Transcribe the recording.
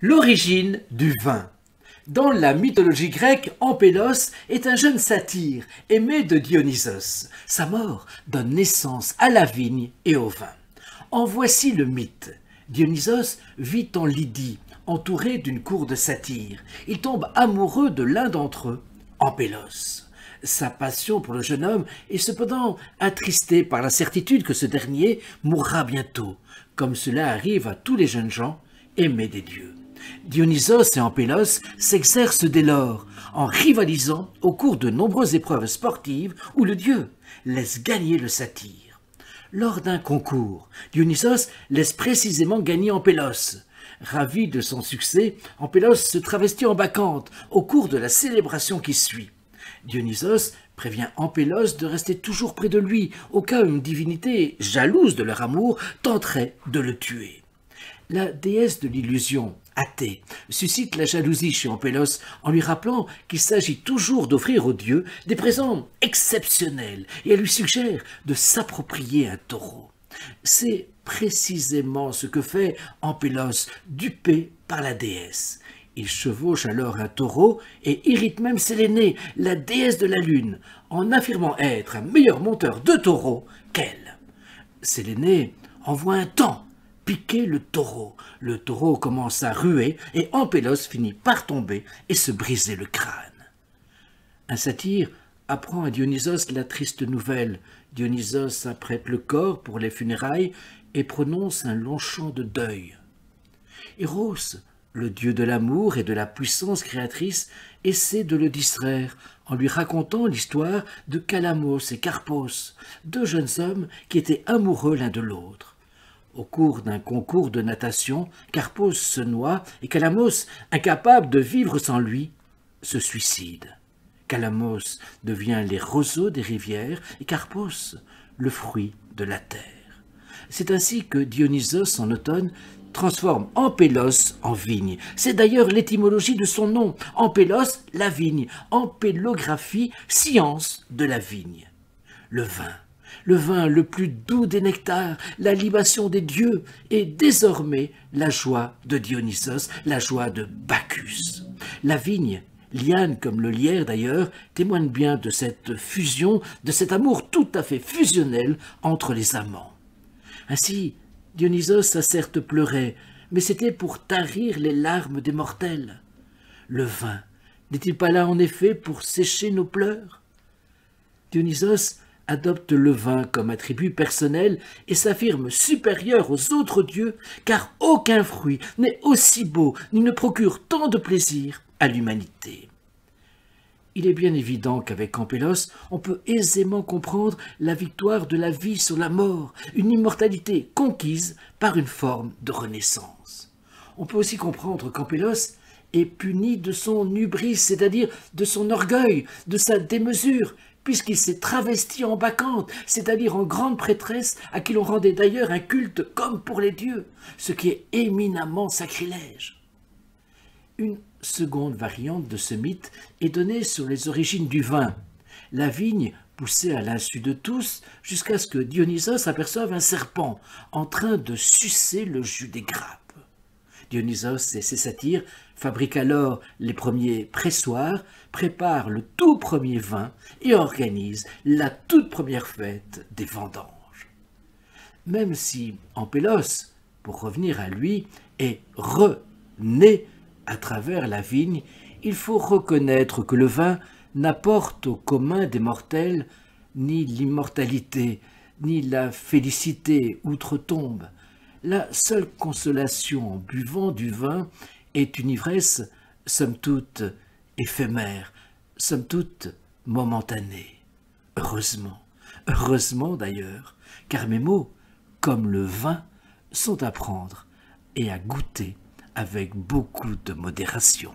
L'origine du vin. Dans la mythologie grecque, Ampélos est un jeune satyre aimé de Dionysos. Sa mort donne naissance à la vigne et au vin. En voici le mythe. Dionysos vit en Lydie, entouré d'une cour de satyres. Il tombe amoureux de l'un d'entre eux, Ampélos. Sa passion pour le jeune homme est cependant attristée par la certitude que ce dernier mourra bientôt, comme cela arrive à tous les jeunes gens aimés des dieux. Dionysos et Ampélos s'exercent dès lors, en rivalisant au cours de nombreuses épreuves sportives où le dieu laisse gagner le satyre. Lors d'un concours, Dionysos laisse précisément gagner Ampélos. Ravi de son succès, Ampélos se travestit en bacchante au cours de la célébration qui suit. Dionysos prévient Ampélos de rester toujours près de lui, au cas où une divinité, jalouse de leur amour, tenterait de le tuer. La déesse de l'illusion, Athée, suscite la jalousie chez Ampélos en lui rappelant qu'il s'agit toujours d'offrir au dieu des présents exceptionnels et elle lui suggère de s'approprier un taureau. C'est précisément ce que fait Ampélos, dupé par la déesse. Il chevauche alors un taureau et irrite même Sélénée, la déesse de la lune, en affirmant être un meilleur monteur de taureau qu'elle. Sélénée envoie un taon piquer le taureau. Le taureau commence à ruer et Ampélos finit par tomber et se briser le crâne. Un satyre apprend à Dionysos la triste nouvelle. Dionysos apprête le corps pour les funérailles et prononce un long chant de deuil. Eros, le dieu de l'amour et de la puissance créatrice, essaie de le distraire en lui racontant l'histoire de Calamos et Carpos, deux jeunes hommes qui étaient amoureux l'un de l'autre. Au cours d'un concours de natation, Carpos se noie et Calamos, incapable de vivre sans lui, se suicide. Calamos devient les roseaux des rivières et Carpos le fruit de la terre. C'est ainsi que Dionysos, en automne, transforme Ampélos en vigne. C'est d'ailleurs l'étymologie de son nom, Ampélos, la vigne, ampélographie, science de la vigne. Le vin le plus doux des nectars, la libation des dieux, est désormais la joie de Dionysos, la joie de Bacchus. La vigne, liane comme le lierre d'ailleurs, témoigne bien de cette fusion, de cet amour tout à fait fusionnel entre les amants. Ainsi, Dionysos a certes pleuré, mais c'était pour tarir les larmes des mortels. Le vin, n'est-il pas là en effet pour sécher nos pleurs? Dionysos adopte le vin comme attribut personnel et s'affirme supérieur aux autres dieux, car aucun fruit n'est aussi beau ni ne procure tant de plaisir à l'humanité. Il est bien évident qu'avec Ampélos, on peut aisément comprendre la victoire de la vie sur la mort, une immortalité conquise par une forme de renaissance. On peut aussi comprendre qu'Ampélos est puni de son hubris, c'est-à-dire de son orgueil, de sa démesure, puisqu'il s'est travesti en bacchante, c'est-à-dire en grande prêtresse, à qui l'on rendait d'ailleurs un culte comme pour les dieux, ce qui est éminemment sacrilège. Une seconde variante de ce mythe est donnée sur les origines du vin. La vigne poussait à l'insu de tous jusqu'à ce que Dionysos aperçoive un serpent en train de sucer le jus des grappes. Dionysos et ses satyres fabriquent alors les premiers pressoirs, préparent le tout premier vin et organisent la toute première fête des vendanges. Même si Ampélos, pour revenir à lui, est rené à travers la vigne, il faut reconnaître que le vin n'apporte au commun des mortels ni l'immortalité, ni la félicité outre-tombe. La seule consolation en buvant du vin est une ivresse, somme toute, éphémère, somme toute, momentanée. Heureusement d'ailleurs, car mes mots, comme le vin, sont à prendre et à goûter avec beaucoup de modération.